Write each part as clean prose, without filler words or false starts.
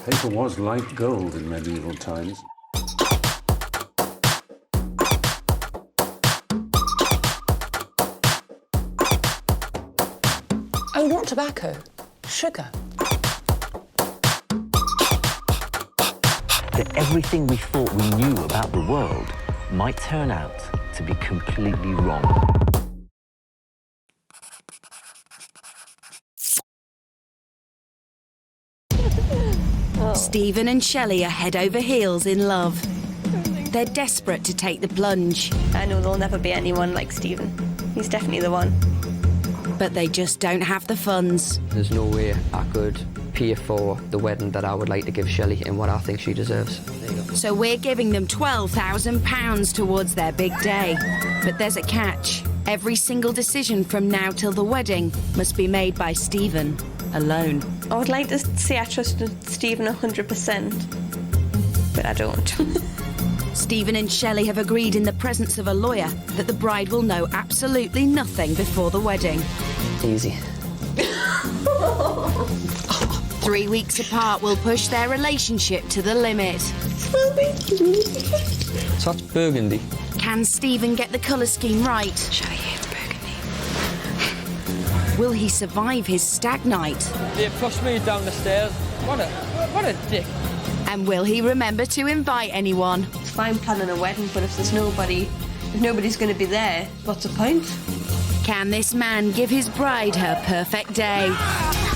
Paper was like gold in medieval times. Oh, not tobacco. Sugar. That everything we thought we knew about the world might turn out to be completely wrong. Stephen and Shelley are head over heels in love. They're desperate to take the plunge. I know there'll never be anyone like Stephen. He's definitely the one. But they just don't have the funds. There's no way I could pay for the wedding that I would like to give Shelley and what I think she deserves. So we're giving them £12,000 towards their big day. But there's a catch. Every single decision from now till the wedding must be made by Stephen alone. I would like to say I trusted Stephen 100%, but I don't. Stephen and Shelley have agreed in the presence of a lawyer that the bride will know absolutely nothing before the wedding. Easy. 3 weeks apart will push their relationship to the limit. So that's burgundy. Can Stephen get the colour scheme right? Shelley hates burgundy. Will he survive his stag night? They pushed me down the stairs. What a dick. And will he remember to invite anyone? It's fine planning a wedding, but if nobody's going to be there, what's the point? Can this man give his bride her perfect day?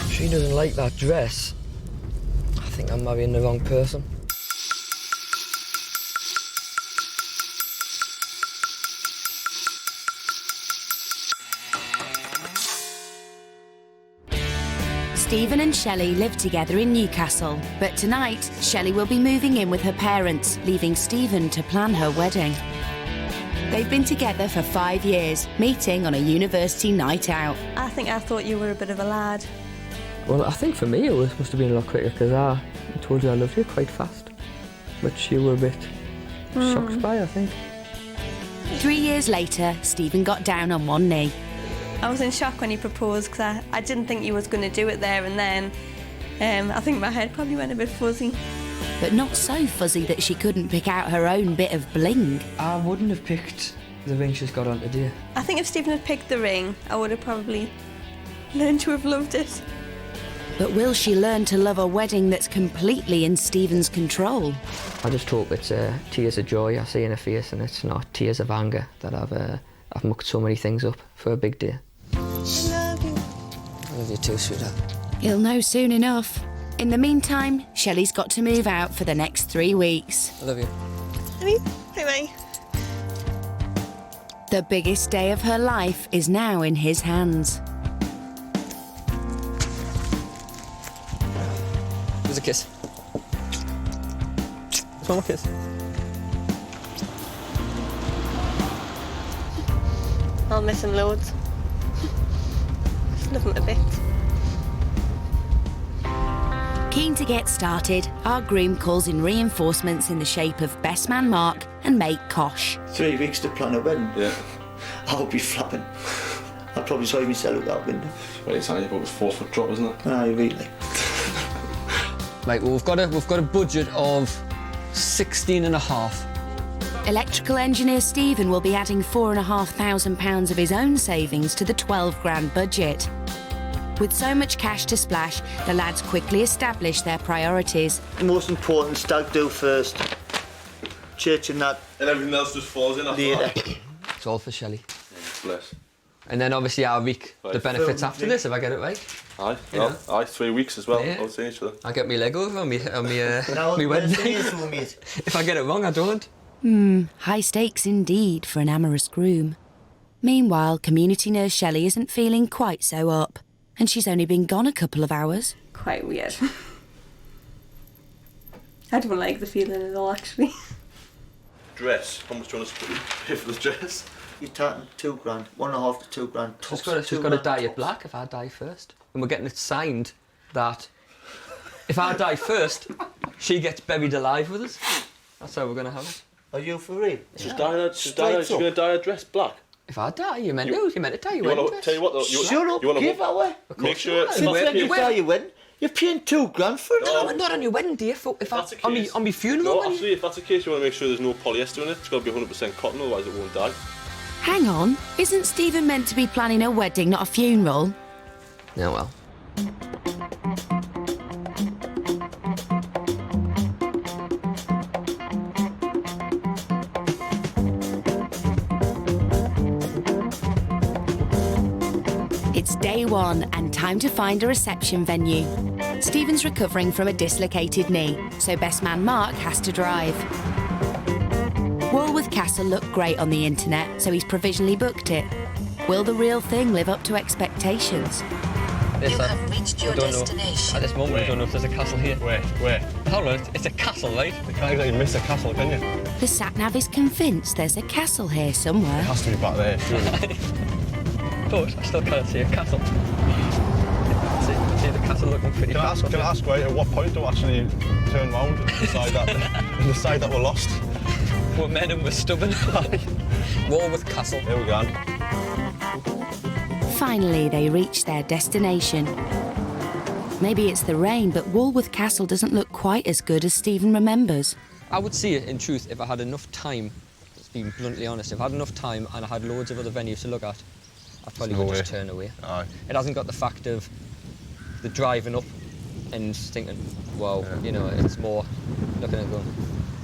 She doesn't like that dress. I think I'm marrying the wrong person. Stephen and Shelley live together in Newcastle, but tonight, Shelley will be moving in with her parents, leaving Stephen to plan her wedding. They've been together for 5 years, meeting on a university night out. I thought you were a bit of a lad. Well, I think for me it must have been a lot quicker because I told you I loved you quite fast, which you were a bit shocked by, I think. 3 years later, Stephen got down on one knee. I was in shock when he proposed because I didn't think he was going to do it there and then. I think my head probably went a bit fuzzy. But not so fuzzy that she couldn't pick out her own bit of bling. I wouldn't have picked the ring she's got on today. I think if Stephen had picked the ring, I would have probably learned to have loved it. But will she learn to love a wedding that's completely in Stephen's control? I just hope it's tears of joy I see in her face and it's not tears of anger that I've mucked so many things up for a big day. I love you. I love you too, sweetheart. He'll know soon enough. In the meantime, Shelley's got to move out for the next 3 weeks. I love you. Bye-bye. The biggest day of her life is now in his hands. Here's a kiss. One more kiss. I'll miss him loads. Just love him a bit. Keen to get started, our groom calls in reinforcements in the shape of best man Mark and mate Kosh. 3 weeks to plan a wedding. Yeah. I'll be flapping. I'll probably saw myself out that window. Well, it's only about a 4 foot drop, isn't it? Aye, really. Right, well, we've got a budget of 16.5. Electrical engineer Stephen will be adding £4,500 of his own savings to the 12 grand budget. With so much cash to splash, the lads quickly establish their priorities. The most important, stag do first. Church and that. And everything else just falls in after Later. that. It's all for Shelley. Bless. And then obviously I'll reap Right. the benefits after this, if I get it right. Aye, You well, know. aye, 3 weeks as well. Yeah. I'll see each other. I'll get me leg over on me Now, me wedding where's the day. news for me? If I get it wrong, I don't. High stakes indeed for an amorous groom. Meanwhile, community nurse Shelley isn't feeling quite so up, and she's only been gone a couple of hours. Quite weird. I don't like the feeling at all, actually. Dress. How much do you want to pay for the dress? You're talking 2 grand, 1.5 to 2 grand. She's tops, got to 2 dye grand it tops. black if I die first. And we're getting it signed that if I die first, she gets buried alive with us. That's how we're going to have it. Are you for real? She's going to dye her dress black. If I die, you're meant to tie your wedding dress. Tell you what, though, Shut up, give away. make sure Since when do you tie your wedding? You're paying $2,000 for it. No, not on your wedding day. On my funeral. No, actually, if that's the case, you want to make sure there's no polyester in it. It's got to be 100% cotton, otherwise it won't die. Hang on, isn't Stephen meant to be planning a wedding, not a funeral? Yeah, well. It's day one and time to find a reception venue. Stephen's recovering from a dislocated knee, so best man Mark has to drive. Walworth Castle looked great on the internet, so he's provisionally booked it. Will the real thing live up to expectations? You have reached your destination. At this moment, I don't know if there's a castle here. Where? Hold on, it's a castle, right? You can't exactly miss a castle, can you? The sat-nav is convinced there's a castle here somewhere. It has to be back there, surely. But I still can't see a castle. See the castle looking pretty Can I ask, right, at what point do we actually turn round and decide that we're lost? We're men and we're stubborn. Walworth Castle. There we go. Finally, they reach their destination. Maybe it's the rain, but Walworth Castle doesn't look quite as good as Stephen remembers. I would see it, in truth, if I had enough time, just being bluntly honest, if I had enough time and I had loads of other venues to look at, I probably would just turn away. Aye. It hasn't got the fact of the driving up and thinking, wow, you know, it's more looking at going,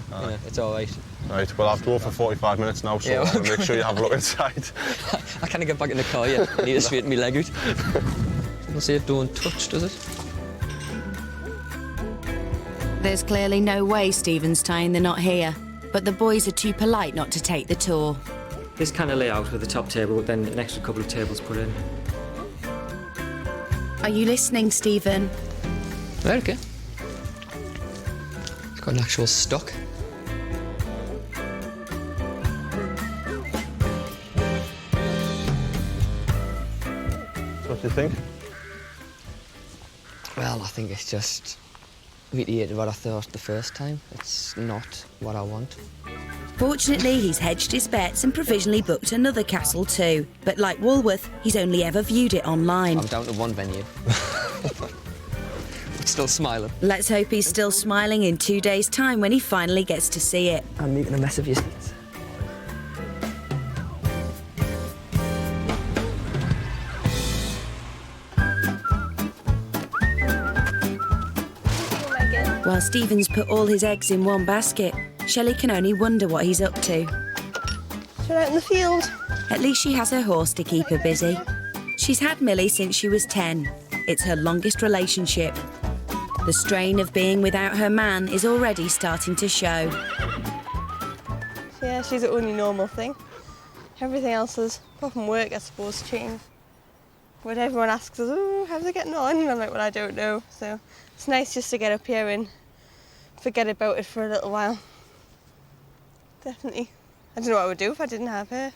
you know, it's all right. Right, well, I've drove for 45 minutes now, so I'll make sure you have a look inside. I can't get back in the car yet. I need to straighten my leg out. Doesn't say don't touch, does it? There's clearly no way Stephen's tying the knot here, but the boys are too polite not to take the tour. This kind of layout with the top table, with then an extra couple of tables put in. Are you listening, Stephen? Right, okay. It's got an actual stock. What do you think? Well, I think it's just reiterated what I thought the first time. It's not what I want. Fortunately, he's hedged his bets and provisionally booked another castle too. But like Walworth, he's only ever viewed it online. I'm down to one venue. But still smiling. Let's hope he's still smiling in 2 days' time when he finally gets to see it. I'm making a mess of your seats. While Stephen's put all his eggs in one basket, Shelley can only wonder what he's up to. She's out in the field. At least she has her horse to keep her busy. She's had Millie since she was 10. It's her longest relationship. The strain of being without her man is already starting to show. Yeah, she's the only normal thing. Everything else is, apart from work, I suppose, change. But everyone asks us, oh, how's it getting on? And I'm like, well, I don't know. So it's nice just to get up here and forget about it for a little while. Definitely. I don't know what I would do if I didn't have her.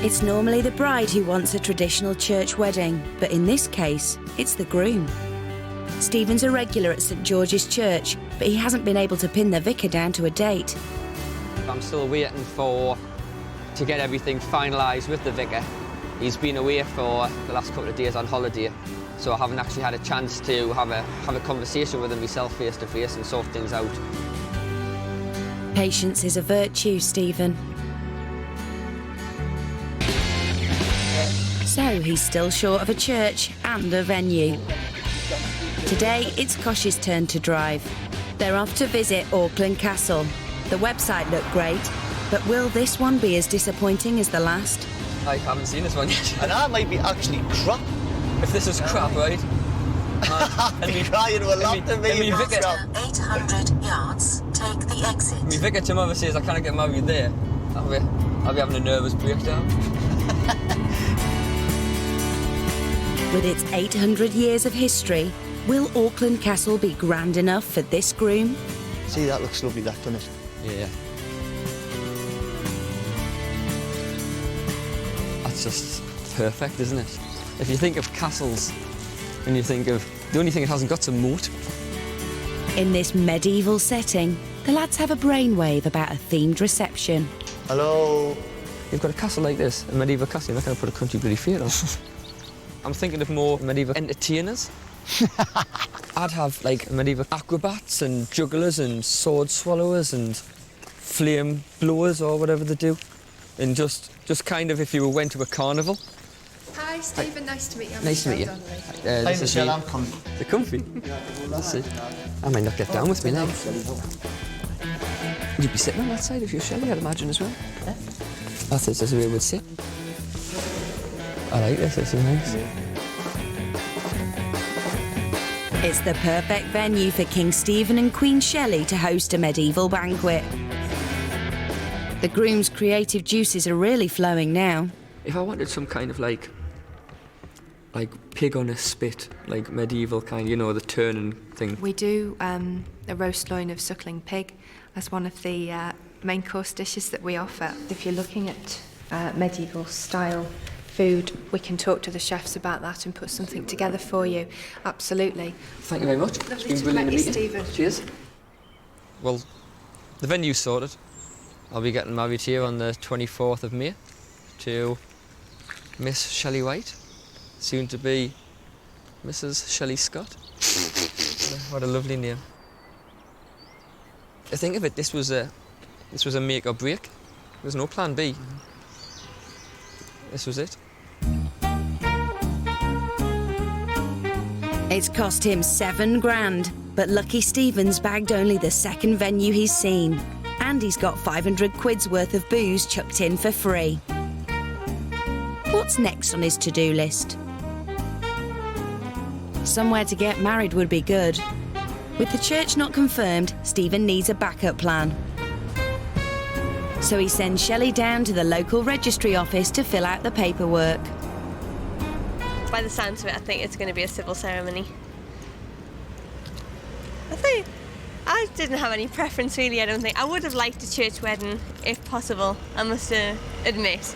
It's normally the bride who wants a traditional church wedding, but in this case, it's the groom. Stephen's a regular at St George's Church, but he hasn't been able to pin the vicar down to a date. I'm still waiting to get everything finalised with the vicar. He's been away for the last couple of days on holiday, so I haven't actually had a chance to have a conversation with him myself face to face and sort things out. Patience is a virtue, Stephen. So he's still short of a church and a venue. Today, it's Kosh's turn to drive. They're off to visit Auckland Castle. The website looked great, but will this one be as disappointing as the last? I haven't seen this one yet. And that might be actually crap. If this is crap, right? I'd be crying to a lot to me if it's crap. 800 yards, take the exit. My vicar tomorrow says I can't get married there. I'll be having a nervous breakdown. With its 800 years of history, will Auckland Castle be grand enough for this groom? See, that looks lovely, that, doesn't it? Yeah. That's just perfect, isn't it? If you think of castles, and you think of the only thing it hasn't got's a moat. In this medieval setting, The lads have a brainwave about a themed reception. Hello. You've got a castle like this, a medieval castle, you're not going to put a country bloody theatre on. I'm thinking of more medieval entertainers. I'd have, like, medieval acrobats and jugglers and sword swallowers and flame blowers or whatever they do. And just kind of if you went to a carnival. Hi, Stephen. Nice to meet you. Nice to meet you. Hey, This is Michelle, me. I'm coming. They're comfy. Let's see. I might not get down with me legs. You'd be sitting on that side if you're Shelley, I'd imagine, as well. Yeah. That's it, that's where we would sit. I like this, this is nice. It's the perfect venue for King Stephen and Queen Shelley to host a medieval banquet. The groom's creative juices are really flowing now. If I wanted some kind of like pig on a spit, like medieval kind, you know, the turning thing. We do a roast loin of suckling pig as one of the main course dishes that we offer. If you're looking at medieval style food, we can talk to the chefs about that and put something together for you. Absolutely. Thank you very much. Lovely It's been to brilliant meet to you, meet you. Stephen. Cheers. Well, the venue's sorted. I'll be getting married here on the 24th of May to Miss Shelley White, soon to be Mrs. Shelley Scott. What a lovely name. I think of it, this was a make or break. There was no plan B. This was it. It's cost him £7,000, but lucky Stephen's bagged only the second venue he's seen. And he's got 500 quid's worth of booze chucked in for free. What's next on his to-do list? Somewhere to get married would be good. With the church not confirmed, Stephen needs a backup plan. So he sends Shelley down to the local registry office to fill out the paperwork. By the sounds of it, I think it's going to be a civil ceremony. I didn't have any preference really, I don't think. I would have liked a church wedding, if possible, I must admit.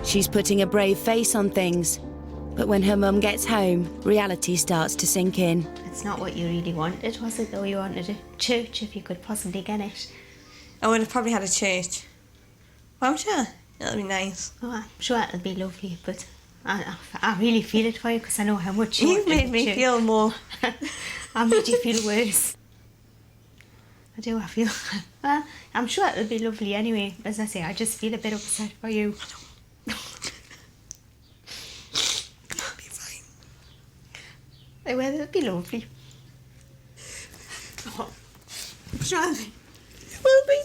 She's putting a brave face on things. But when her mum gets home, reality starts to sink in. It's not what you really wanted, was it, though? You wanted a church if you could possibly get it. I would have probably had a church. Won't you? That'll be nice. Oh, I'm sure it'll be lovely, but I really feel it for you because I know how much You've made me feel more. I made you feel worse. I do, I feel... I'm sure it'll be lovely anyway. As I say, I just feel a bit upset for you. It'll be fine. Well, it'll be lovely. Oh, Charlie. It will be.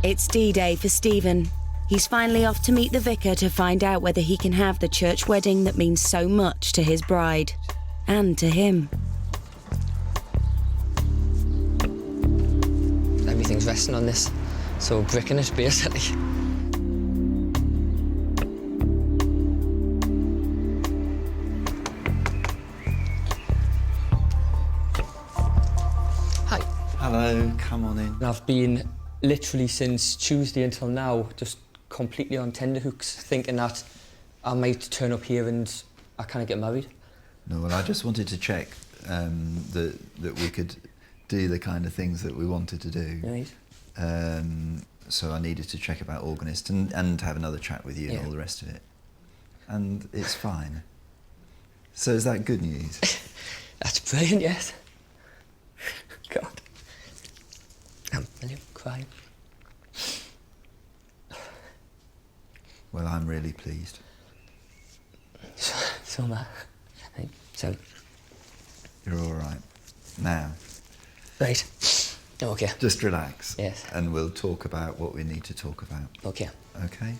It's D-Day for Stephen. He's finally off to meet the vicar to find out whether he can have the church wedding that means so much to his bride. And to him. Everything's resting on this, so bricking it, basically. Hi. Hello, come on in. I've been literally since Tuesday until now just completely on tenterhooks, thinking that I might turn up here and I can't get married. No, well, I just wanted to check that we could do the kind of things that we wanted to do. Right. So I needed to check about organist and have another chat with you and all the rest of it. And it's fine. So is that good news? That's brilliant, yes. God. I'm crying. Well, I'm really pleased. So am I. So. You're all right. Now. Right. Okay. Just relax. Yes. And we'll talk about what we need to talk about. Okay. Okay?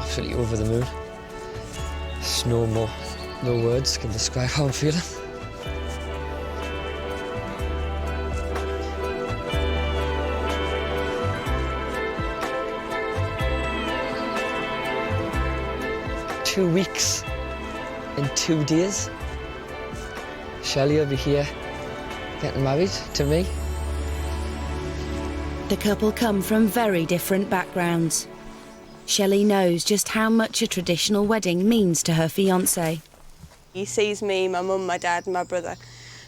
Absolutely over the moon. There's no words can describe how I'm feeling. Two weeks in 2 days. Shelley will be here getting married to me. The couple come from very different backgrounds. Shelley knows just how much a traditional wedding means to her fiancé. He sees me, my mum, my dad and my brother,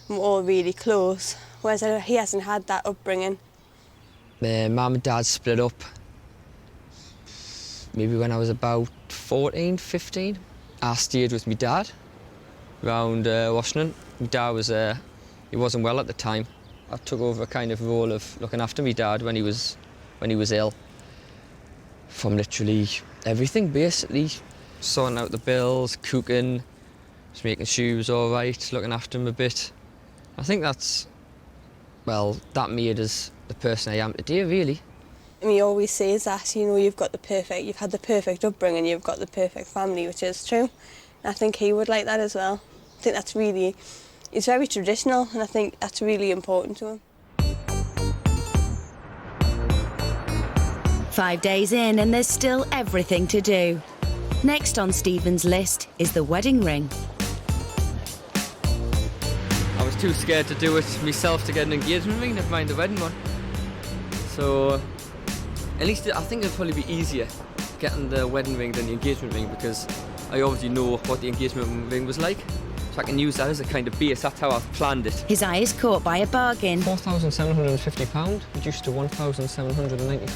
we're all really close, whereas he hasn't had that upbringing. My mum and dad split up maybe when I was about 14, 15. I stayed with my dad around Washington. My dad was, he wasn't well at the time. I took over a kind of role of looking after my dad when he was ill. From literally everything, basically. Sorting out the bills, cooking, just making sure he was all right, looking after him a bit. I think that made us the person I am today, really. I mean, he always says that, you know, you've had the perfect upbringing, you've got the perfect family, which is true. And I think he would like that as well. I think that's really, he's very traditional, and I think that's really important to him. 5 days in and there's still everything to do. Next on Stephen's list is the wedding ring. I was too scared to do it myself to get an engagement ring, never mind the wedding one. So, at least I think it'll probably be easier getting the wedding ring than the engagement ring, because I already know what the engagement ring was like. So I can use that as a kind of base, that's how I've planned it. His eye is caught by a bargain. £4,750, reduced to £1,795.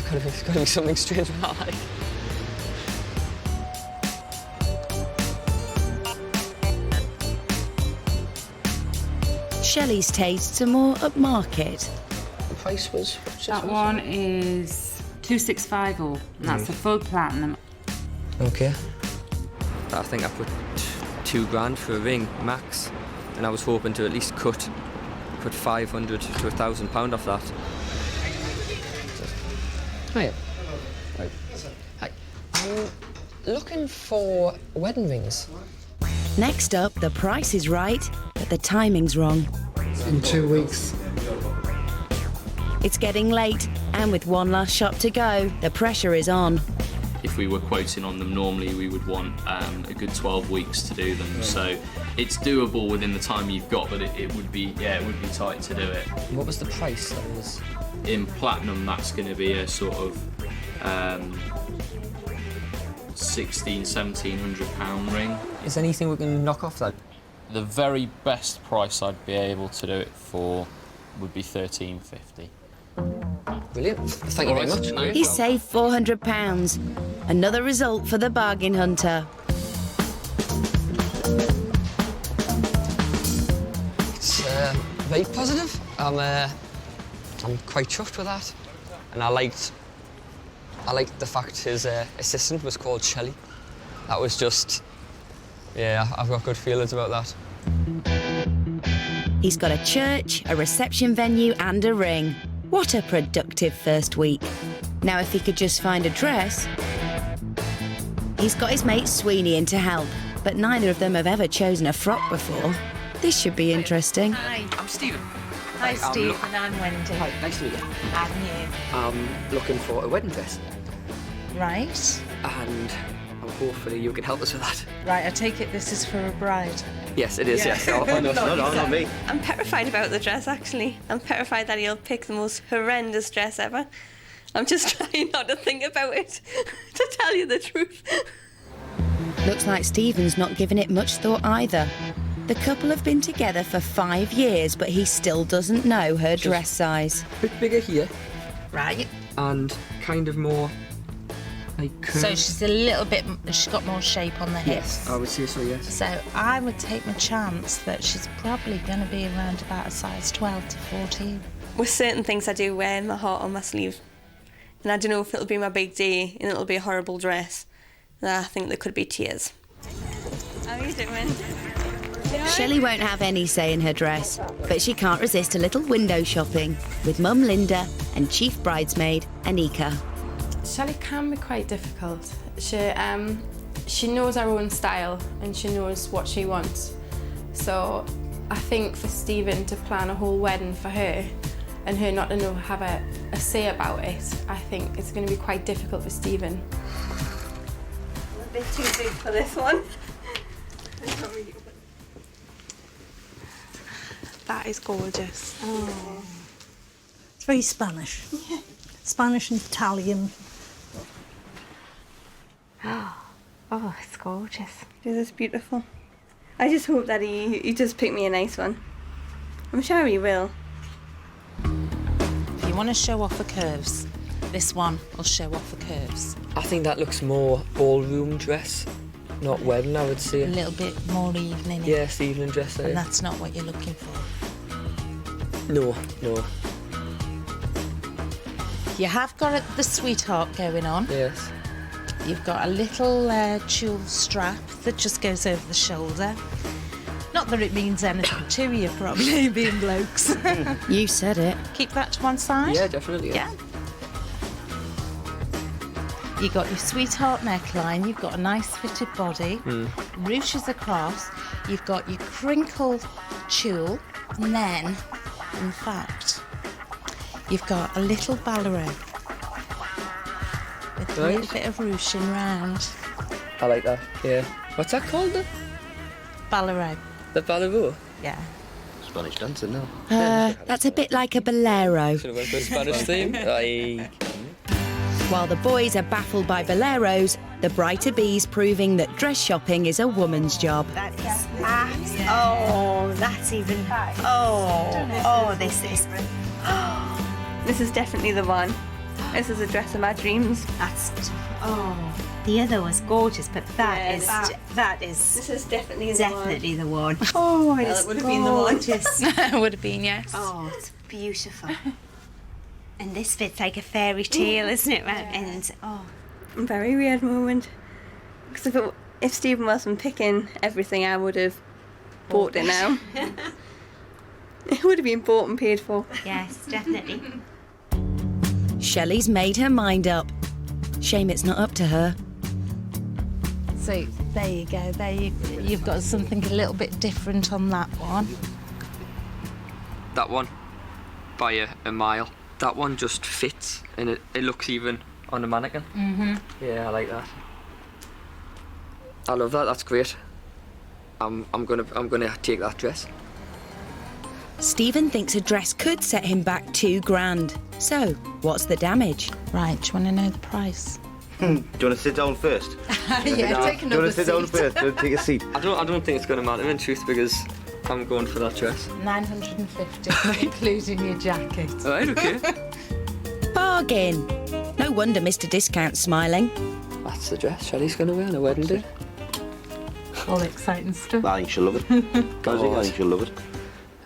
It's got to be something strange about that, like. Shelley's tastes are more upmarket. The price was... That one is 265 all, and that's the full platinum. Okay. I think I put £2,000 for a ring, max, and I was hoping to at least cut 500 to £1,000 off that. Hiya. Right. Hi. I'm looking for wedding rings. Next up, the price is right, but the timing's wrong. In 2 weeks. It's getting late, and with one last shop to go, the pressure is on. If we were quoting on them normally, we would want a good 12 weeks to do them. So it's doable within the time you've got, but it would be tight to do it. What was the price that was? In platinum, that's going to be a sort of £1,600–1,700 ring. Is there anything we can knock off that? The very best price I'd be able to do it for would be £1,350. Brilliant. Thank you very much. He saved £400. Another result for the bargain hunter. It's very positive. I'm quite chuffed with that, and I liked the fact his assistant was called Shelley. That was just, yeah, I've got good feelings about that. He's got a church, a reception venue and a ring. What a productive first week. Now if he could just find a dress... He's got his mate Sweeney in to help, but neither of them have ever chosen a frock before. This should be interesting. Hi. I'm Stephen. Hi, Steve, and I'm Wendy. Hi, nice to meet you. And you. I'm looking for a wedding dress. Right. And hopefully you can help us with that. Right, I take it this is for a bride. Yes, it is, yes. No, not me. I'm petrified about the dress, actually. I'm petrified that he'll pick the most horrendous dress ever. I'm just trying not to think about it, to tell you the truth. Looks like Stephen's not given it much thought either. The couple have been together for 5 years, but he still doesn't know her dress size. A bit bigger here. Right. And kind of more like curved. So she's a little bit, she's got more shape on the hips. Yes, I would say so, yes. So I would take my chance that she's probably going to be around about a size 12 to 14. With certain things I do wear my heart on my sleeve. And I don't know if it'll be my big day and it'll be a horrible dress. And I think there could be tears. How are you doing? Shelley won't have any say in her dress, but she can't resist a little window shopping with Mum Linda and chief bridesmaid Anika. Shelley can be quite difficult. She knows her own style and she knows what she wants. So I think for Stephen to plan a whole wedding for her and her not to have a say about it, I think it's going to be quite difficult for Stephen. A bit too big for this one. That is gorgeous. Oh. It's very Spanish. Yeah. Spanish and Italian. Oh, it's gorgeous. This is beautiful. I just hope that he does pick me a nice one. I'm sure he will. If you want to show off the curves, this one will show off the curves. I think that looks more ballroom dress, not wedding, I would say. A little bit more evening. Yes, evening dress. And that's not what you're looking for. No. You have got the sweetheart going on. Yes. You've got a little tulle strap that just goes over the shoulder. Not that it means anything to you, probably, being blokes. You said it. Keep that to one side. Yeah, definitely. Yeah. You got your sweetheart neckline. You've got a nice fitted body. Ruches across. You've got your crinkled tulle. And then, in fact, you've got a little bolero. With a little bit of ruching round. I like that, yeah. What's that called? Bolero. The bolero? Yeah. Spanish dancing now. That's a bit like a bolero. Should have went for a Spanish theme. Aye. While the boys are baffled by boleros, the brighter-bees proving that dress shopping is a woman's job. That is oh, that's even. Oh, this is. This is definitely the one. This is a dress of my dreams. That's. The other was gorgeous, but that is. This is definitely the one. Oh, it would have been the one. It would have been, yes. Oh, it's beautiful. And this fits like a fairy tale, isn't it? And very weird moment. Because if Stephen wasn't picking everything, I would have bought it now. It would have been bought and paid for. Yes, definitely. Shelley's made her mind up. Shame it's not up to her. So there you go. You've got something a little bit different on that one. That one, by a mile. That one just fits, and it looks even on the mannequin. Yeah, I like that. I love that. That's great. I'm gonna take that dress. Stephen thinks a dress could set him back $2,000. So, what's the damage? Right, do you want to know the price? Do you want to sit down first? Yeah, take Do you want to sit down first? Do you want to take a seat? I don't think it's gonna matter in truth, because I'm going for that dress. $950, including your jacket. All right, okay. Bargain! No wonder Mr. Discount's smiling. That's the dress Shelley's going to wear on her wedding day. All exciting stuff. I think she'll love it. I think she'll love it.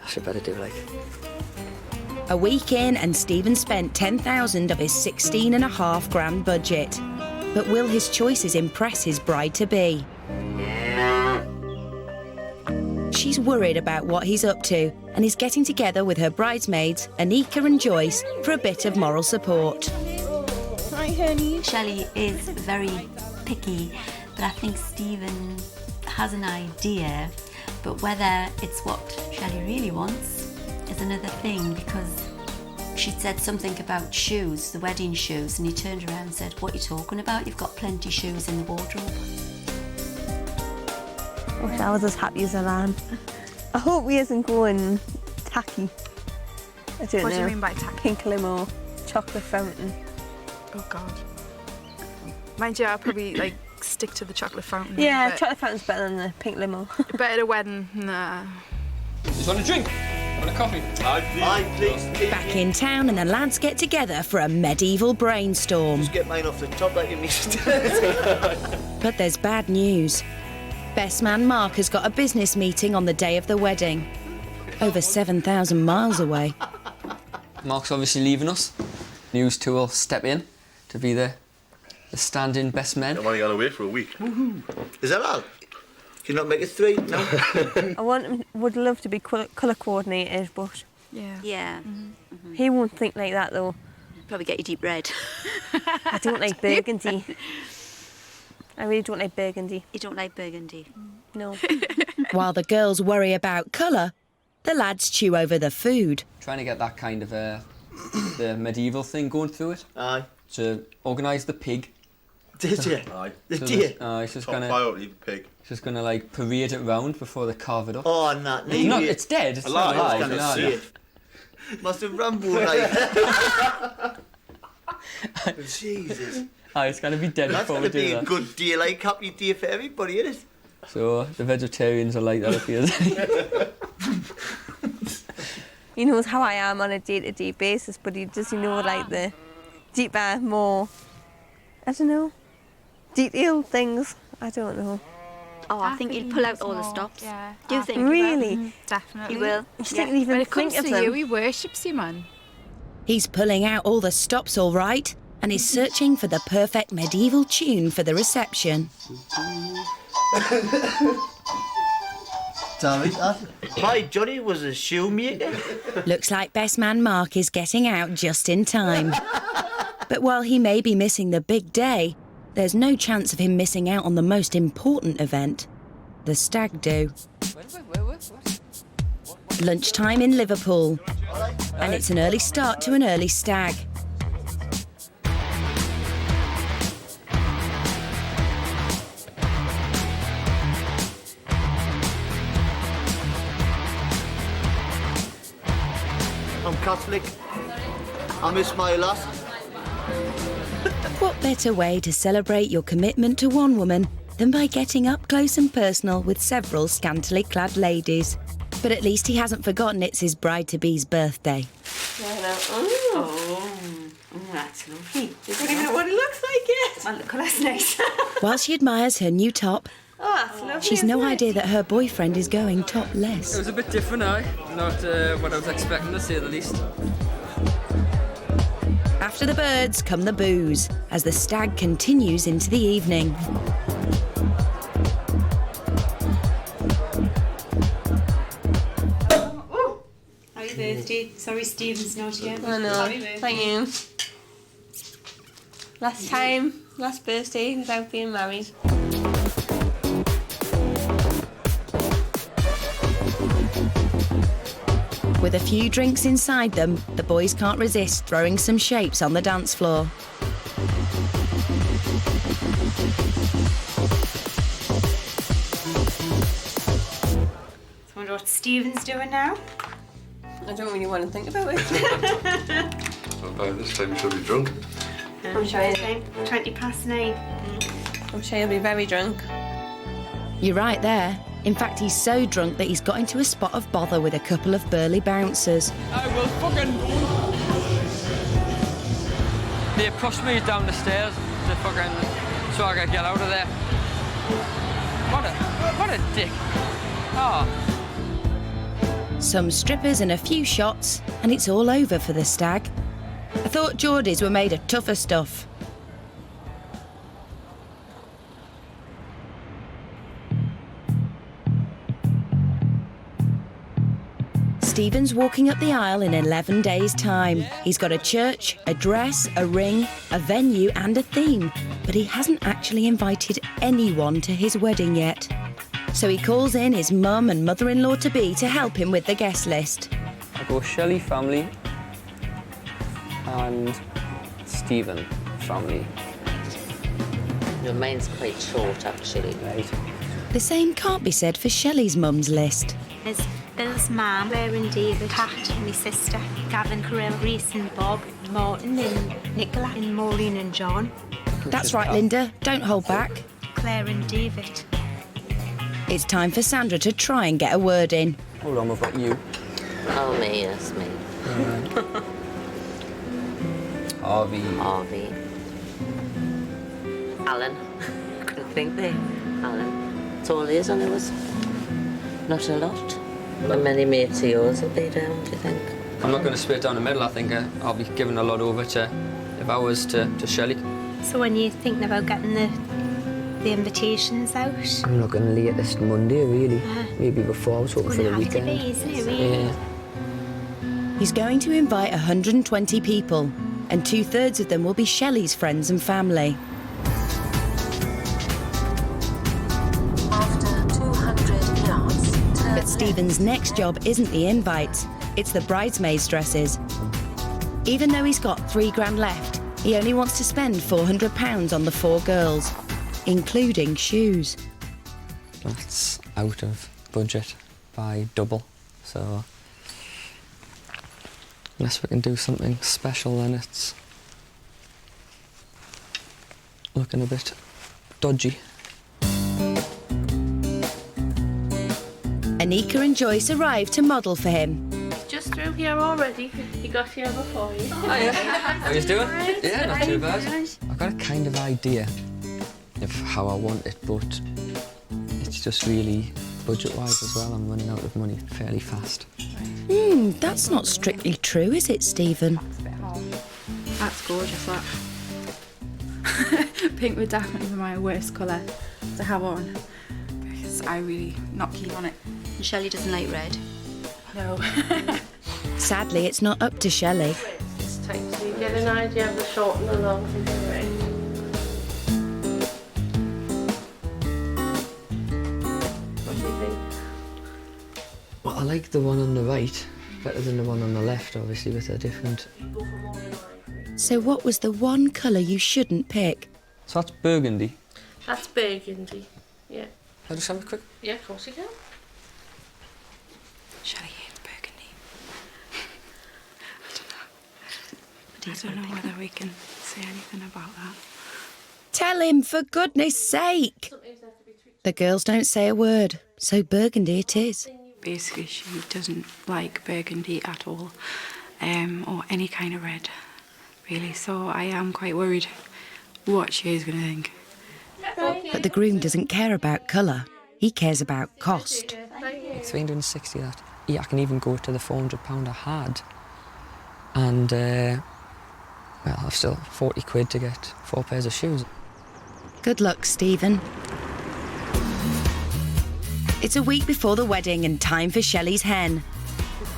I should better do like. A week in and Stephen spent $10,000 of his $16.5 budget. But will his choices impress his bride-to-be? She's worried about what he's up to and is getting together with her bridesmaids, Anika and Joyce, for a bit of moral support. Hi, honey. Shelley is very picky, but I think Stephen has an idea, but whether it's what Shelley really wants is another thing, because she said something about shoes, the wedding shoes, and he turned around and said, "What are you talking about? You've got plenty of shoes in the wardrobe." I wish I was as happy as I am. I hope he isn't going tacky. I don't know. What do you mean by tacky? Pink limo, chocolate fountain. Oh God. Mind you, I'll probably like stick to the chocolate fountain. Yeah, chocolate fountain's better than the pink limo. Better at a wedding, nah. Just want a drink? Want a coffee? Aye, please. Back in town and the lads get together for a medieval brainstorm. Just get mine off the top like you need. But there's bad news. Best man Mark has got a business meeting on the day of the wedding. Over 7,000 miles away. Mark's obviously leaving us. News two will step in to be the stand-in best men. I'm only gone away for a week. Is that all? Can you not make it 3? No. Would love to be colour coordinated, but Yeah. he won't think like that though. Probably get you deep red. I don't like burgundy. I really don't like burgundy. You don't like burgundy? No. While the girls worry about colour, the lads chew over the food. Trying to get that kind of the medieval thing going through it. Aye. To organise the pig, Did you? Aye. Did you? It's just Top gonna. priority, the pig. It's just gonna like parade it round before they carve it up. Oh, no. It's not. It's dead. It's not alive. Gonna see it. Must have rumbled like. Jesus. It's gonna be dead That's before gonna we do be a that. good day, like happy day for everybody, isn't it? So the vegetarians are like that, it feels. He knows how I am on a day-to-day basis, but he doesn't know like the deeper, more, I don't know, detailed things. I don't know. Oh, I think he'll pull out all the stops. Yeah. Do you think? Really? Definitely. He will. You shouldn't even When it comes think to of you, them. he worships you, man. He's pulling out all the stops all right and is searching for the perfect medieval tune for the reception. Damn it, my Johnny was a shoemaker. Looks like best man Mark is getting out just in time. But while he may be missing the big day, there's no chance of him missing out on the most important event, the stag do. Lunchtime in Liverpool, and it's an early start to an early stag. I'm Catholic. I miss my lass. What better way to celebrate your commitment to one woman than by getting up close and personal with several scantily clad ladies? But at least he hasn't forgotten it's his bride-to-be's birthday. Oh, that's lovely. You don't even know what it looks like yet. Oh, look, that's nice. While she admires her new top, Oh, that's lovely. she's no idea that her boyfriend is going topless. It was a bit different, not what I was expecting, to say the least. After the birds come the booze, as the stag continues into the evening. Happy birthday. Sorry Stephen's not here. I know. Happy birthday. Thank you. Last birthday without being married. With a few drinks inside them, the boys can't resist throwing some shapes on the dance floor. I wonder what Stephen's doing now. I don't really want to think about it. By this time she'll be drunk. I'm sure he'll 9:20. I'm sure he'll be very drunk. You're right there. In fact, he's so drunk that he's got into a spot of bother with a couple of burly bouncers. I will fucking... They pushed me down the stairs to fucking... so I could get out of there. What a dick. Oh. Some strippers and a few shots, and it's all over for the stag. I thought Geordies were made of tougher stuff. Stephen's walking up the aisle in 11 days' time. He's got a church, a dress, a ring, a venue and a theme, but he hasn't actually invited anyone to his wedding yet. So he calls in his mum and mother-in-law-to-be to help him with the guest list. I go Shelley family and Stephen family. Your mine's quite short, actually. Right. The same can't be said for Shelley's mum's list. There's Bill's mum, Claire and David, Pat and my sister, Gavin, Carell, Reese and Bob, Martin and Nicola and Maureen and John. That's right, Linda. Don't hold back. Claire and David. It's time for Sandra to try and get a word in. Hold on, we've got you. Oh, me, that's me. Harvey. Alan. Couldn't think there. Alan. That's all it is, and it was not a lot. How many mates of yours will be down, do you think? I'm not going to split down the middle. I think I'll be giving a lot over to, if I was to Shelley. So when you're thinking about getting the invitations out? I'm looking latest Monday, really. Maybe before. I was hoping for the weekend. Be, isn't it, really? Yeah. He's going to invite 120 people, and 2/3 of them will be Shelley's friends and family. After 200 yards, turn But Stephen's next job isn't the invites, it's the bridesmaids' dresses. Even though he's got £3 grand left, He only wants to spend £400 on the 4 girls, including shoes. That's out of budget by double, so unless we can do something special, then it's looking a bit dodgy. Anika and Joyce arrived to model for him. Just through here already. He got here before you. Oh yeah, how you doing? Yeah, not too bad. I've got a kind of idea of how I want it, but it's just really budget-wise as well. I'm running out of money fairly fast. That's not strictly true, is it, Stephen? That's gorgeous, that. Pink would definitely be my worst colour to have on because I'm really not keen on it. And Shelley doesn't like red. No. Sadly, it's not up to Shelley. It's tight, so you get an idea of the short and the long from the red. What do you think? Well, I like the one on the right better than the one on the left, obviously, with a different... So what was the one colour you shouldn't pick? So that's burgundy. That's burgundy, yeah. I'll just have a quick... Yeah, of course you can. Shelley hates burgundy. I don't know whether we can say anything about that. Tell him, for goodness sake! The girls don't say a word, so burgundy it is. Basically, she doesn't like burgundy at all, or any kind of red, really. So I am quite worried what she is going to think. But the groom doesn't care about colour. He cares about cost. 360 that. Yeah, I can even go to the £400 I had. And, well, I've still 40 quid to get 4 pairs of shoes. Good luck, Stephen. It's a week before the wedding and time for Shelley's hen.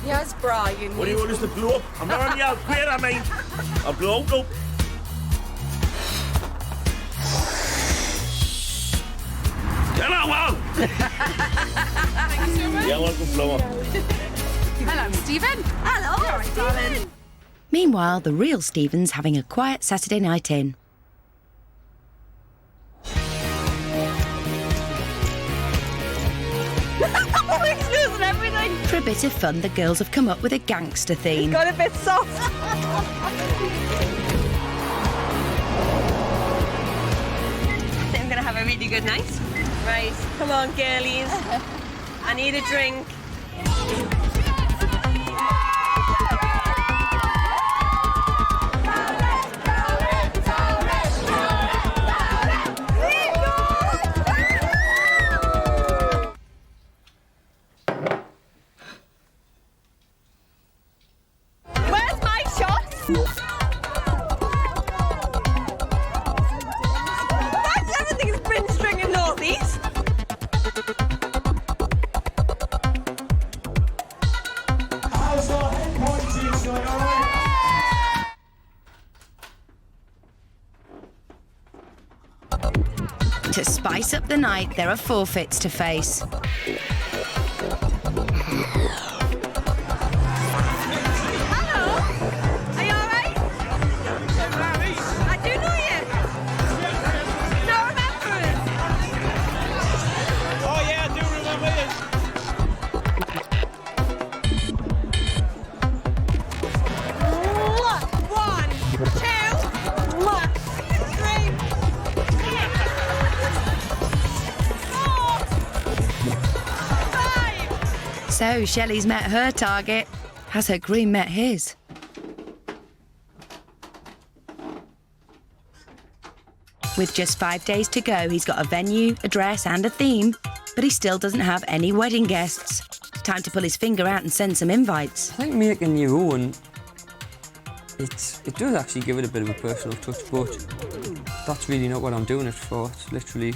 Yes, Brian. What do you want us to blow up? I'm not on the out clear, I mean. I'll blow up. Hello, wow! Thank you so much. Yeah, welcome, Flower. Hello, Stephen. Hello, Stephen. Meanwhile, the real Stephen's having a quiet Saturday night in. He's losing everything. For a bit of fun, the girls have come up with a gangster theme. Got a bit soft. I think I'm going to have a really good night. Right, come on, girlies. I need a drink. Where's my shot? Everything is Prince string and northeast. To spice up the night, there are forfeits to face. So Shelley's met her target. Has her groom met his? With just 5 days to go, he's got a venue, a dress and a theme, but he still doesn't have any wedding guests. Time to pull his finger out and send some invites. I think making your own, it does actually give it a bit of a personal touch, but that's really not what I'm doing it for. It's literally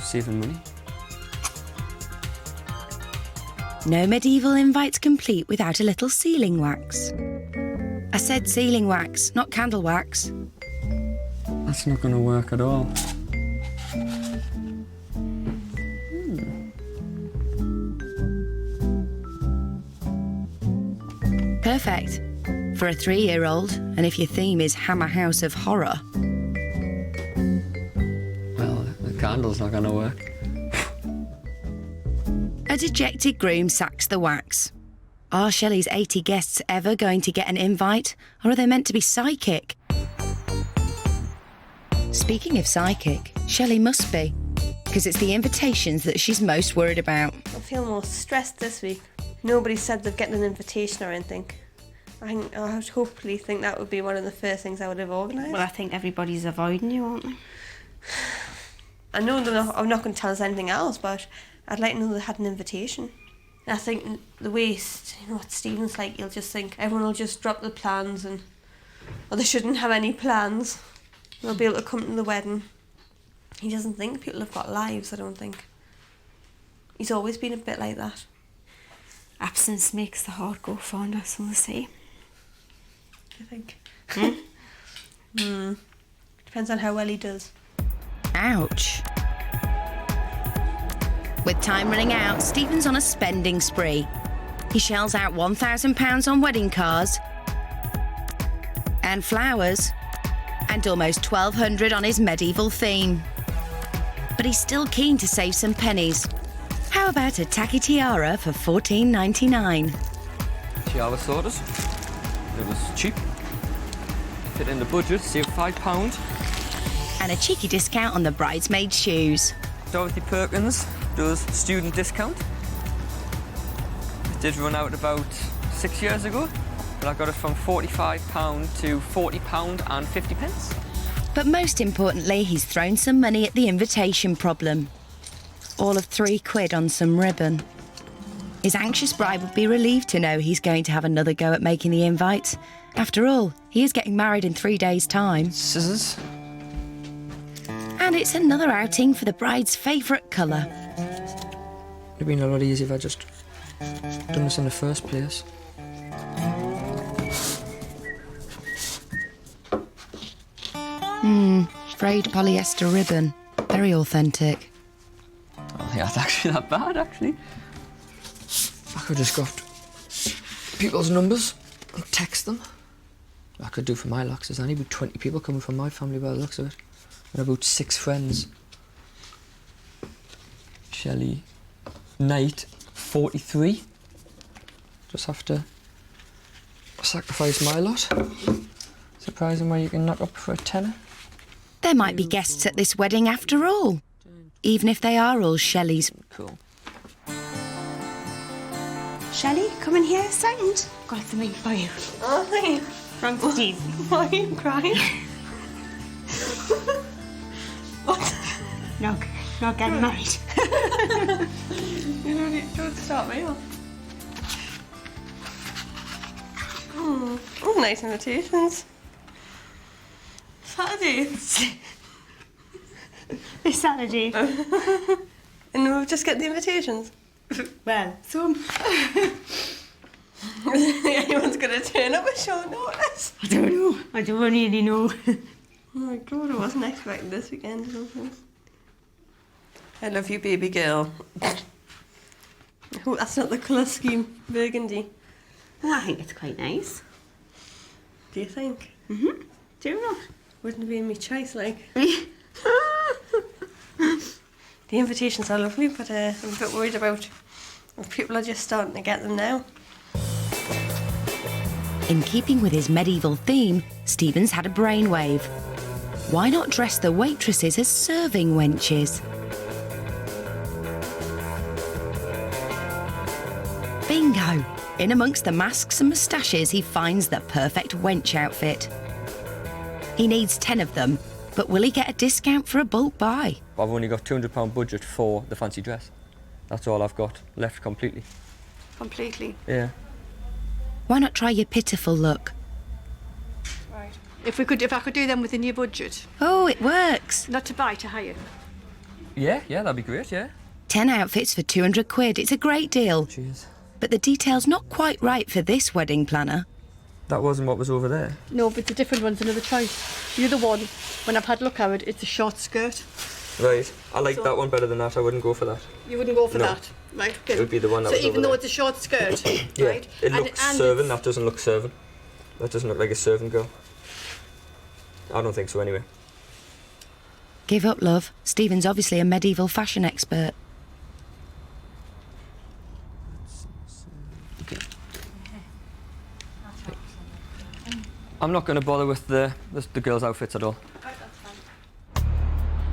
saving money. No medieval invites complete without a little sealing wax. I said sealing wax, not candle wax. That's not going to work at all. Perfect. for a 3-year-old, and if your theme is Hammer House of Horror. Well, the candle's not going to work. A dejected groom sacks the wax. Are Shelley's 80 guests ever going to get an invite, or are they meant to be psychic? Speaking of psychic, Shelley must be, because it's the invitations that she's most worried about. I feel more stressed this week. Nobody said they'd get an invitation or anything. I would hopefully think that would be one of the first things I would have organised. Well, I think everybody's avoiding you, aren't they? I know I'm not going to tell us anything else, but I'd like to know they had an invitation. And I think the way, what Stephen's like, you'll just think everyone will just drop the plans or they shouldn't have any plans. They'll be able to come to the wedding. He doesn't think people have got lives, I don't think. He's always been a bit like that. Absence makes the heart go fonder, so they say. I think. Depends on how well he does. Ouch. With time running out, Stephen's on a spending spree. He shells out £1,000 on wedding cars and flowers and almost £1,200 on his medieval theme. But he's still keen to save some pennies. How about a tacky tiara for $14.99? Tiara sorted. It was cheap. Fit in the budget, saved £5. And a cheeky discount on the bridesmaid shoes. Dorothy Perkins does student discount. It did run out about 6 years ago, but I got it from £45 to £40 and 50 pence. But most importantly, he's thrown some money at the invitation problem. All of £3 on some ribbon. His anxious bride would be relieved to know he's going to have another go at making the invites. After all, he is getting married in 3 days' time. Scissors. And it's another outing for the bride's favourite colour. It'd have been a lot easier if I just done this in the first place. Frayed polyester ribbon. Very authentic. Oh, yeah, it's actually that bad, actually. I could just got people's numbers and text them. I could do for my locks. There's only about 20 people coming from my family by the looks of it. And about 6 friends. Shelley, Knight, 43. Just have to sacrifice my lot. Surprising where you can knock up for a tenner. There might be guests at this wedding after all, even if they are all Shelley's. Cool. Shelley, come in here a second. Got something for you. Oh, thank you. From Steve. Why are you crying? What? Not getting married. You don't start me off. Oh, nice invitations. Saturday. It's Saturday. And we'll just get the invitations. Well, some. Anyone's going to turn up at short notice? I don't know. I don't really know. Oh my God, I wasn't expecting this weekend or something. I love you, baby girl. I hope that's not the colour scheme, burgundy. Oh, I think it's quite nice. Do you think? Mm-hmm. Do you not? Wouldn't have been my choice, like. The invitations are lovely, but I'm a bit worried about if people are just starting to get them now. In keeping with his medieval theme, Stephen's had a brainwave. Why not dress the waitresses as serving wenches? Bingo! In amongst the masks and moustaches, he finds the perfect wench outfit. He needs 10 of them, but will he get a discount for a bulk buy? I've only got £200 budget for the fancy dress. That's all I've got left completely. Completely? Yeah. Why not try your pitiful look? Right. If I could do them within your budget. Oh, it works. Not to buy, to hire. Yeah, that'd be great, yeah. 10 outfits for £200. It's a great deal. Cheers. But the detail's not quite right for this wedding planner. That wasn't what was over there. No, but the different one's another choice. The other one, when I've had a look at it, it's a short skirt. Right. I like that one better than that. I wouldn't go for that. You wouldn't go for No. that? Right, good. It would be the one that so was even over though there. it's a short skirt, Yeah. right? It looks serving, that doesn't look serving. That doesn't look like a servant girl. I don't think so anyway. Give up, love. Stephen's obviously a medieval fashion expert. I'm not going to bother with the girls' outfits at all.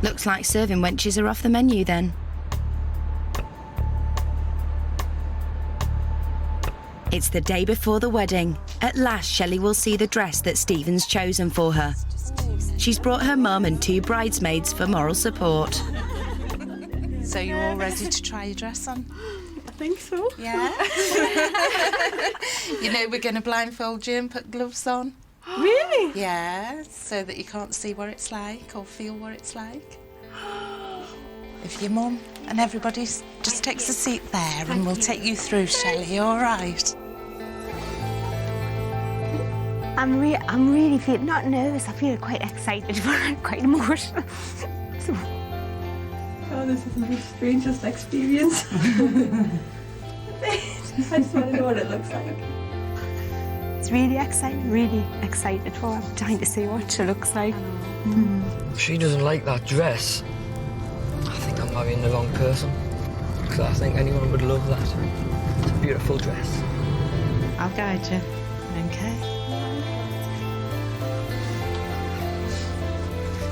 Looks like serving wenches are off the menu then. It's the day before the wedding. At last, Shelley will see the dress that Stephen's chosen for her. She's brought her mum and 2 bridesmaids for moral support. So you're all ready to try your dress on? I think so. Yeah? You know, we're going to blindfold you and put gloves on. Really? Yeah, so that you can't see what it's like or feel what it's like. If your mum and everybody just takes a seat there and we'll take you through, Shelley, all right? I'm really feeling not nervous. I feel quite excited, but I'm quite emotional. So. Oh, this is the strangest experience. I just want to know what it looks like. It's really excited for her. I'm trying to see what she looks like. She doesn't like that dress. I think I'm marrying the wrong person. Because I think anyone would love that. It's a beautiful dress. I'll guide you. Okay.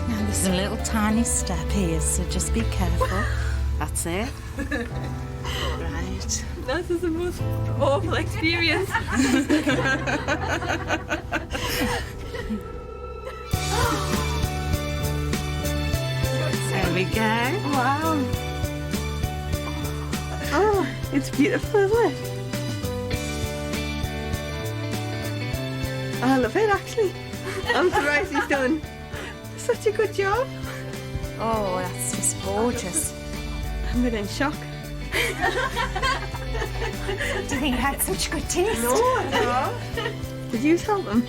Now there's a little tiny step here, so just be careful. That's it. Right. This is the most awful experience. There we go. Wow. Oh, it's beautiful, isn't it? I love it, actually. I'm surprised he's done such a good job. Oh, that's just gorgeous. I'm a bit in shock. Do you think you had such good taste? No. Did you tell them?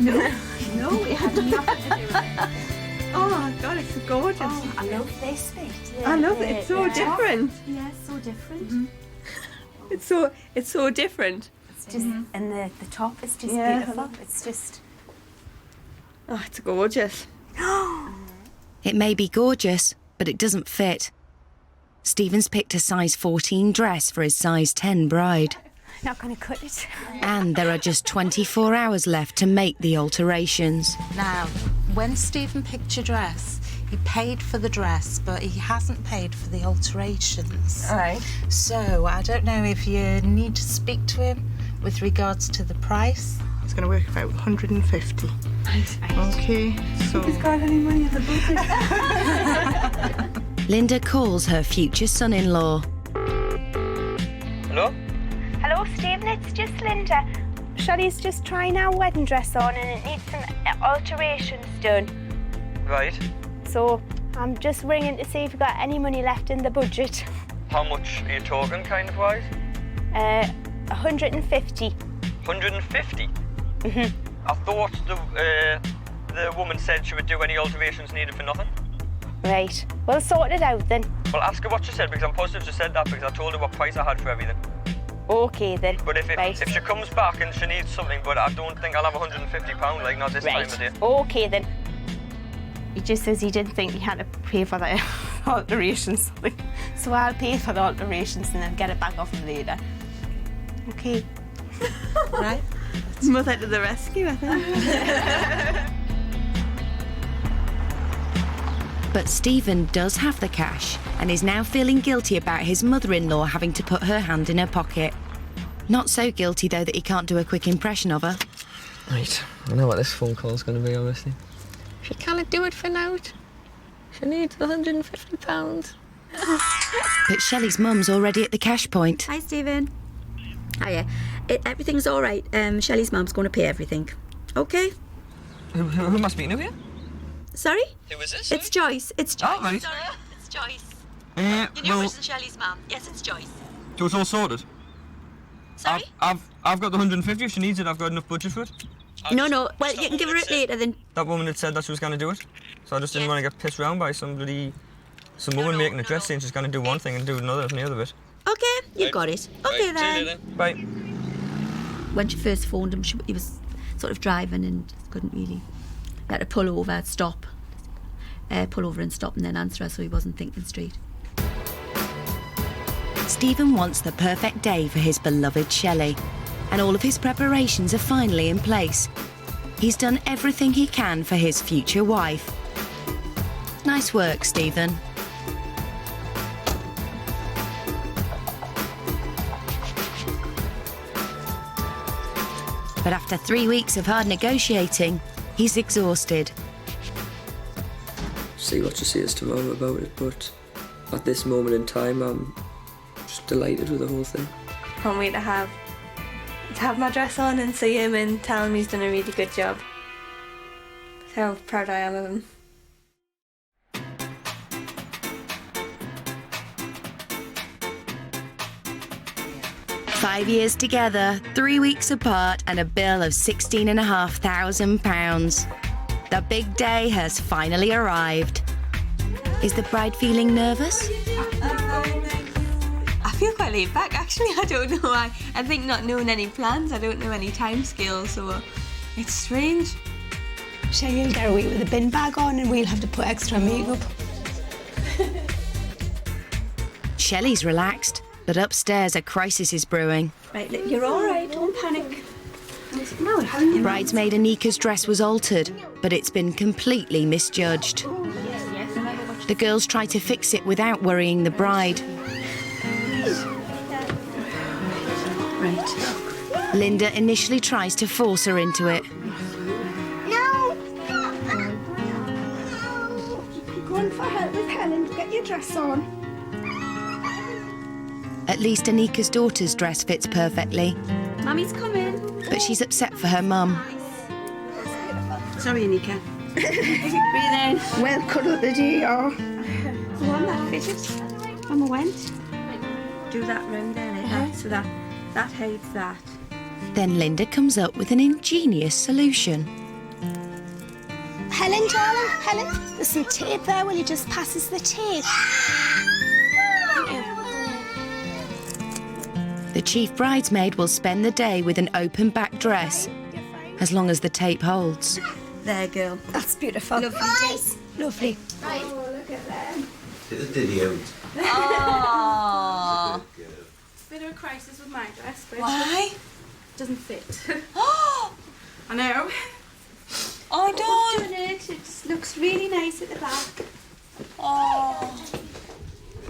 No. No, we had nothing to do with it. Oh, God, it's gorgeous. Oh, I love this bit. I love it. It's so different. Yeah, it's so different. It's so different. It's just, and the top is just beautiful. It's just. Oh, it's gorgeous. It may be gorgeous, but it doesn't fit. Stephen's picked a size 14 dress for his size 10 bride. Not going to cut it. And there are just 24 hours left to make the alterations. Now, when Stephen picked your dress, he paid for the dress, but he hasn't paid for the alterations. All right. So, I don't know if you need to speak to him with regards to the price. It's going to work about 150. Right. Okay, so... He's got any money in the budget. Linda calls her future son-in-law. Hello? Hello, Stephen, it's just Linda. Shelley's just trying our wedding dress on and it needs some alterations done. Right. So I'm just ringing to see if you've got any money left in the budget. How much are you talking, kind of wise? 150. 150? I thought the woman said she would do any alterations needed for nothing. Right. Well, sort it out then. Well, ask her what she said, because I'm positive she said that, because I told her what price I had for everything. Okay then. But if she comes back and she needs something, but I don't think I'll have £150, like, not this time of day. Okay then. He just says he didn't think he had to pay for the alterations. So I'll pay for the alterations and then get it back off him later. Okay. Right? Mother to the rescue, I think. But Stephen does have the cash and is now feeling guilty about his mother-in-law having to put her hand in her pocket. Not so guilty, though, that he can't do a quick impression of her. Right, I know what this phone call's going to be, obviously. She can't do it for now. She needs £150. But Shelley's mum's already at the cash point. Hi, Stephen. Hiya. Everything's all right. Shelley's mum's going to pay everything. Okay? Who am I speaking to here? Sorry? Who is this? It's Joyce. It's Joyce. Oh, right. Sorry, it's Joyce. You You well, know it's Shelley's mum. Yes, it's Joyce. so it's all sorted? Sorry? I've got the 150. If she needs it, I've got enough budget for it. No. Well, you can give her it later then. That woman had said that she was going to do it. So I just didn't want to get pissed around by some woman making a dress saying she's going to do one thing and do another from the other bit. Okay, you got it. Okay then. Bye. When she first phoned him, he was sort of driving and just couldn't really. He had to pull over and stop, and then answer us, so he wasn't thinking straight. Stephen wants the perfect day for his beloved Shelley, and all of his preparations are finally in place. He's done everything he can for his future wife. Nice work, Stephen. But after 3 weeks of hard negotiating, he's exhausted. See what she says tomorrow about it, but at this moment in time, I'm just delighted with the whole thing. Can't wait to have my dress on and see him and tell him he's done a really good job. How proud I am of him. Five years together, 3 weeks apart, and a bill of £16,500. The big day has finally arrived. Is the bride feeling nervous? I feel quite laid back, actually. I don't know why. I think not knowing any plans, I don't know any time scales, so it's strange. Shelley will get away with a bin bag on and we'll have to put extra makeup. Shelley's relaxed, but upstairs a crisis is brewing. Right, look, you're all right, don't panic. Bridesmaid Anika's dress was altered, but it's been completely misjudged. The girls try to fix it without worrying the bride. Right. Linda initially tries to force her into it. No! Going for help with Helen to get your dress on. At least Anika's daughter's dress fits perfectly. Mummy's coming. But she's upset for her mum. Sorry, Anika. Breathe in. Well cuddled the dear. The one that fitted. Mama went. Do that round there, like that, so that hides that. Then Linda comes up with an ingenious solution. Helen, darling, Helen, there's some tape there. Will you just pass us the tape? The chief bridesmaid will spend the day with an open back dress, as long as the tape holds. There, girl. That's beautiful. Lovely dress. Lovely. Oh, look at them. The video. Oh. Bit of a crisis with my dress, but Why? it doesn't fit. Oh, I know. I don't. It looks really nice at the back. Oh.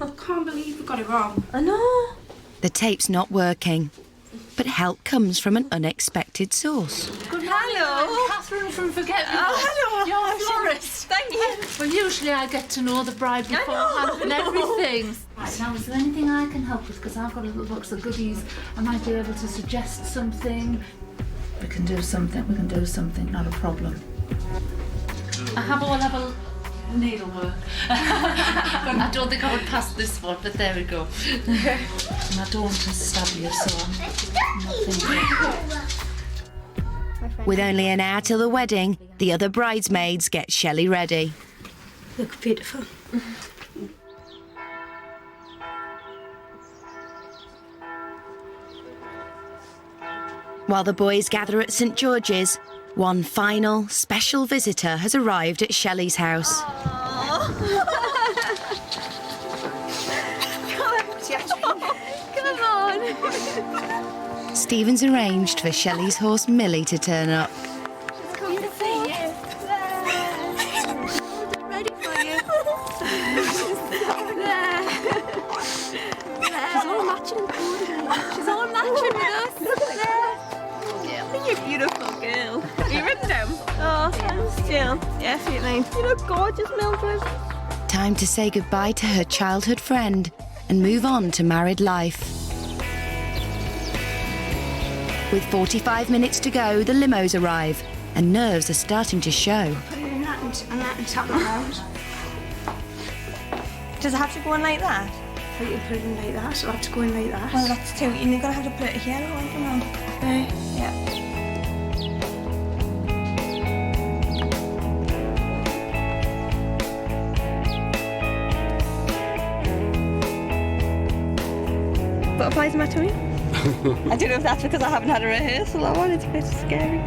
I can't believe we got it wrong. I know. The tape's not working, but help comes from an unexpected source. Hello. Catherine from Forget Me Oh, Not. hello. You're a florist. Thank you. Well, usually I get to know the bride beforehand and everything. Right, now, is there anything I can help with? Because I've got a little box of goodies. I might be able to suggest something. We can do something, not a problem. I have all level needlework. I don't think I would pass this one, but there we go. And I don't want to stab you, so I'm not thinking. With only an hour till the wedding, the other bridesmaids get Shelley ready. Look beautiful. While the boys gather at St George's, one final, special visitor has arrived at Shelley's house. Come on. Stephen's arranged for Shelley's horse Millie to turn up. Come to see you. Ready for you. She's all matching. She's all matching with us. You're a beautiful girl. You ripped them. Oh, thanks, Jill. Yeah, feeling. You look gorgeous, Mildred. Time to say goodbye to her childhood friend and move on to married life. With 45 minutes to go, the limos arrive and nerves are starting to show. Put it in that and tap it around. Does it have to go in like that? Or you put it in like that, or have to go in like that. Well, that's too. You're gonna have to put it here, aren't you, Mum? Okay. Yeah. Butterflies in my tummy? I don't know if that's because I haven't had a rehearsal or what, it's a bit scary.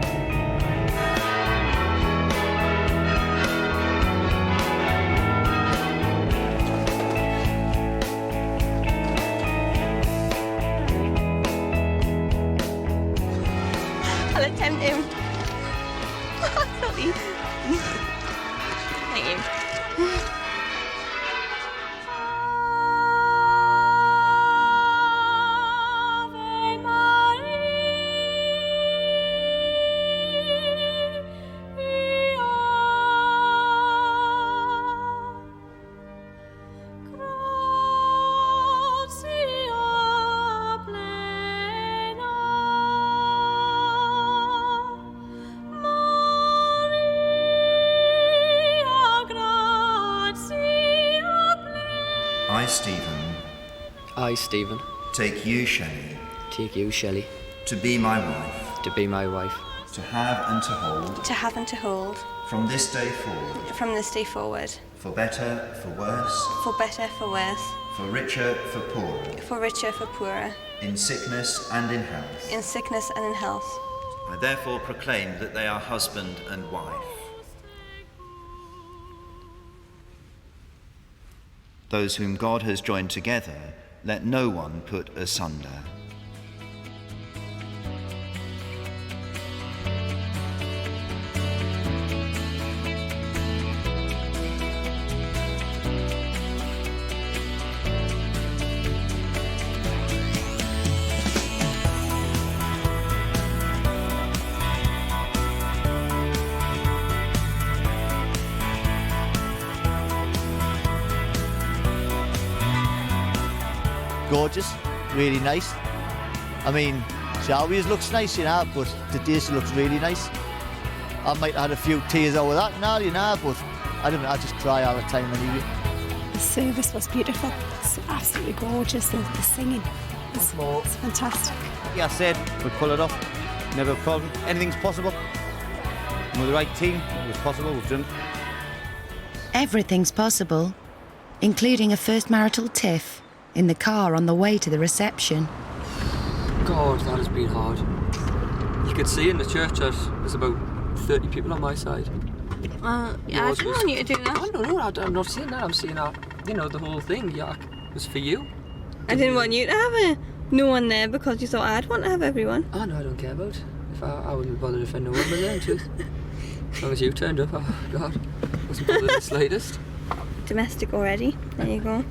Shelley. Thank you. I, Stephen. I, Stephen. Take you, Shelley. Take you, Shelley. To be my wife. To be my wife. To have and to hold. To have and to hold. From this day forward. From this day forward. For better, for worse. For better, for worse. For richer, for poorer. For richer, for poorer. In sickness and in health. In sickness and in health. I therefore proclaim that they are husband and wife. Those whom God has joined together, let no one put asunder. Gorgeous, really nice. I mean, she always looks nice, you know, but today she looks really nice. I might have had a few tears over that now, you know, but I don't know, I just cry all the time anyway. The service was beautiful. It's absolutely gorgeous. The singing it's fantastic. Like I said, we pull it off, never a problem. Anything's possible. And with the right team, it was possible, we've done it. Everything's possible, including a first marital tiff in the car on the way to the reception. God, that has been hard. You could see in the church there's about 30 people on my side. Yeah, I didn't want you to do that. Oh, no, I'm not saying that. I'm saying that, you know, the whole thing, yeah, was for you. I didn't want you to have no one there because you thought I'd want to have everyone. Oh, no, I don't care about. If I wouldn't be bothered if no one was there, in truth. As long as you turned up, oh, God, wasn't bothered the slightest. Domestic already. There you go.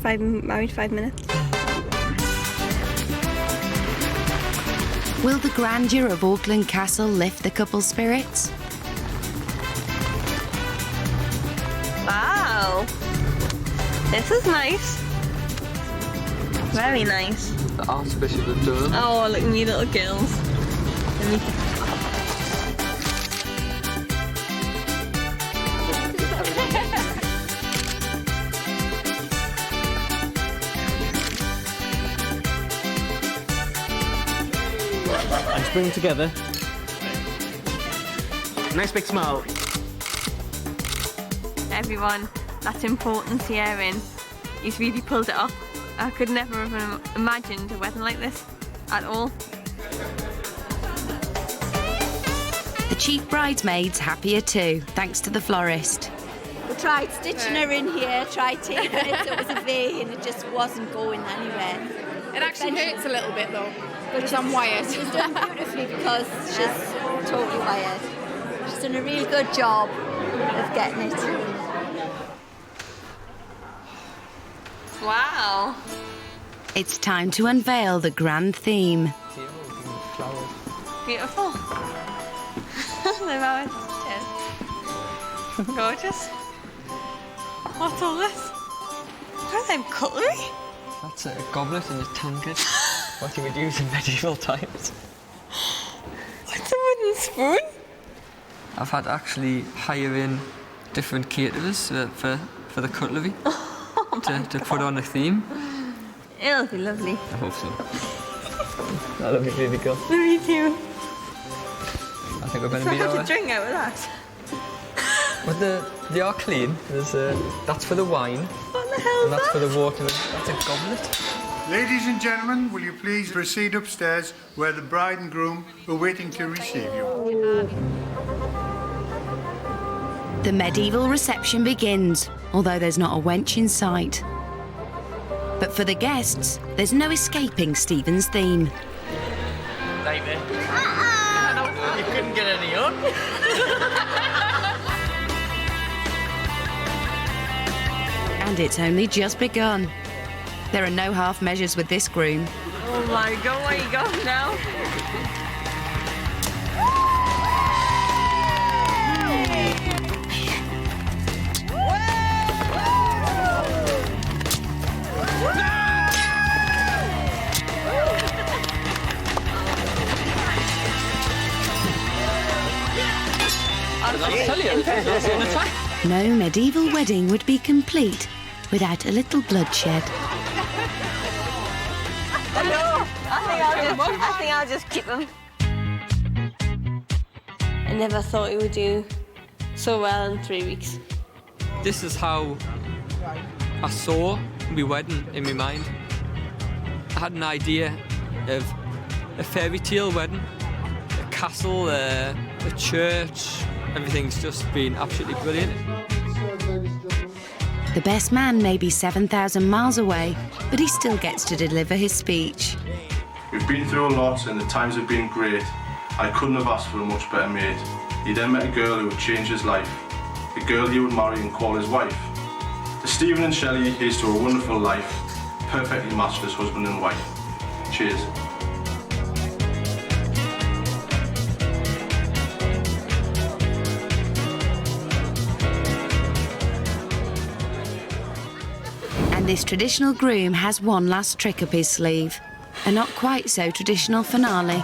Married 5 minutes. Will the grandeur of Auckland Castle lift the couple's spirits? Wow. This is nice. Very nice. The Archbishop of Durham. Oh, look at me little girls. Let's bring them together. Nice big smile. Everyone, that's important hearing. He's really pulled it off. I could never have imagined a wedding like this at all. The chief bridesmaid's happier too, thanks to the florist. We tried stitching her in here, tried taping it so it was a V and it just wasn't going anywhere. It actually hurts a little bit though, because I'm wired. She's done beautifully because she's totally wired. She's done a really good job of getting it. Wow. It's time to unveil the grand theme. Beautiful. Gorgeous. What's all this? What are them, cutlery? That's a goblet and a tankard. What you would use in medieval times. What's a wooden spoon? I've had to actually hire in different caterers for the cutlery to put on a theme. It'll be lovely. I hope so. That'll be really good. Me too. I think we're going to be So I have alright. to drink out of that. But they are clean. There's that's for the wine. What the hell and that's for the water. That's a goblet. Ladies and gentlemen, will you please proceed upstairs where the bride and groom are waiting to receive you. The medieval reception begins, although there's not a wench in sight. But for the guests, there's no escaping Stephen's theme. David. You couldn't get any on. And it's only just begun. There are no half measures with this groom. Oh my God, where you going now? No medieval wedding would be complete without a little bloodshed. I think I'll just keep them. I never thought he would do so well in 3 weeks. This is how I saw my wedding in my mind. I had an idea of a fairy tale wedding, a castle, a church. Everything's just been absolutely brilliant. The best man may be 7,000 miles away, but he still gets to deliver his speech. We've been through a lot and the times have been great. I couldn't have asked for a much better mate. He then met a girl who would change his life, a girl he would marry and call his wife. To Stephen and Shelley, here's to a wonderful life, perfectly matched as husband and wife. Cheers. And this traditional groom has one last trick up his sleeve. A not quite so traditional finale.